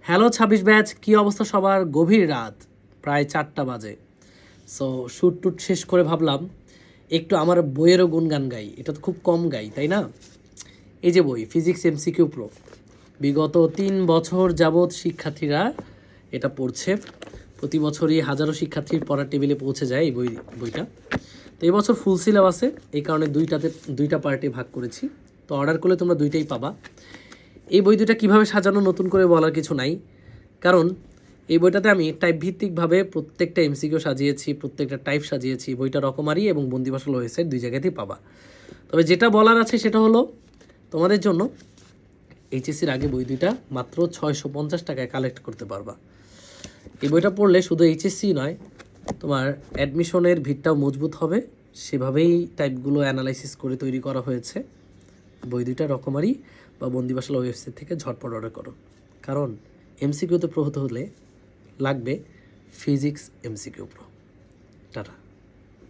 Hello ২৬ batch, কী অবস্থা সবার? গভীর রাত, প্রায় 4টা বাজে। সো শ্যুট টুট শেষ করে ভাবলাম একটু আমার বইয়েরও গুণগান গাই। এটা তো খুব কম গাই, তাই না? এই যে বই ফিজিক্স এমসিকিউ প্রো, বিগত 3 বছর যাবৎ শিক্ষার্থীরা এটা পড়ছে। প্রতি বছরই হাজারো শিক্ষার্থীর পড়ার টেবিলে পৌঁছে যায় এই বইটা। তো এই বছর ফুল সিলেবাসে, এই কারণে দুইটা পার্টে ভাগ করেছি। তো অর্ডার করলে তোমরা দুইটাই পাবা। এই বই দুটা কীভাবে সাজানো নতুন করে বলার কিছু নাই, কারণ এই বইটাতে আমি টাইপ ভিত্তিকভাবে প্রত্যেকটা এমসিকিউ সাজিয়েছি, প্রত্যেকটা টাইপ সাজিয়েছি। বইটা রকমারি এবং বন্দিভাষা ওয়েবসাইট 2 জায়গাতেই পাবা। তবে যেটা বলার আছে সেটা হলো, তোমাদের জন্য এইচএসসির আগে বই দুইটা মাত্র 650 টাকায় কালেক্ট করতে পারবা। এই বইটা পড়লে শুধু এইচএসসি নয়, তোমার অ্যাডমিশনের ভিতটাও মজবুত হবে। সেভাবেই টাইপগুলো অ্যানালাইসিস করে তৈরি করা হয়েছে। বই দুইটা রকমারি বা বন্দিভাষা ওয়েবসাইট থেকে ঝটপট অর্ডার করো, কারণ এমসিকিউতে প্রো হতে হলে লাগবে ফিজিক্স এমসিকিউ প্রো। টাটা।